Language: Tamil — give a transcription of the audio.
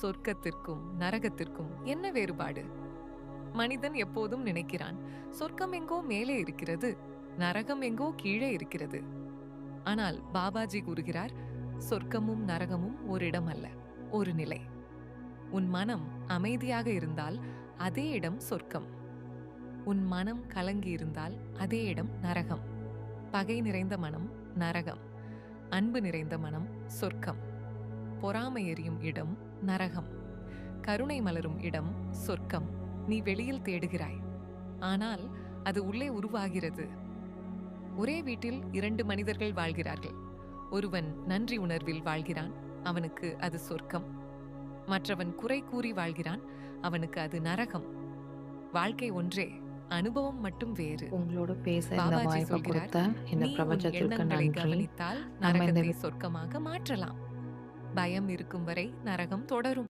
சொர்க்கத்திற்கும் நரகத்திற்கும் என்ன வேறுபாடு? மனிதன் எப்போதும் நினைக்கிறான், சொர்க்கம் எங்கோ மேலே இருக்கிறது, நரகம் எங்கோ கீழே இருக்கிறது. ஆனால் பாபாஜி கூறுகிறார், சொர்க்கமும் நரகமும் ஒரு இடம் அல்ல, ஒரு நிலை. உன் மனம் அமைதியாக இருந்தால் அதே இடம் சொர்க்கம். உன் மனம் கலங்கி இருந்தால் அதே இடம் நரகம். பகை நிறைந்த மனம் நரகம், அன்பு நிறைந்த மனம் சொர்க்கம். பொறாமை எறியும் இடம் நரகம், கருணை மலரும் இடம் சொர்க்கம். நீ வெளியில் தேடுகிறாய், ஆனால் அது உள்ளே உருவாகிறது. ஒரே வீட்டில் 2 மனிதர்கள் வாழ்கிறார்கள். ஒருவன் நன்றி உணர்வில் வாழ்கிறான், அவனுக்கு அது சொர்க்கம். மற்றவன் குறை கூறி வாழ்கிறான், அவனுக்கு அது நரகம். வாழ்க்கை ஒன்றே, அனுபவம் மட்டும் வேறு. உங்களோட பேச இந்த பாபாஜி வாய்ப்பை சொல்கிறார், கொடுத்த இந்த நீ உன் பிரபஞ்சத்திற்கு எண்ணங்களை நன்றி. கவனித்தால் நம்ம இந்த நரகத்தை சொர்க்கமாக மாற்றலாம். பயம் இருக்கும் வரை நரகம் தொடரும்.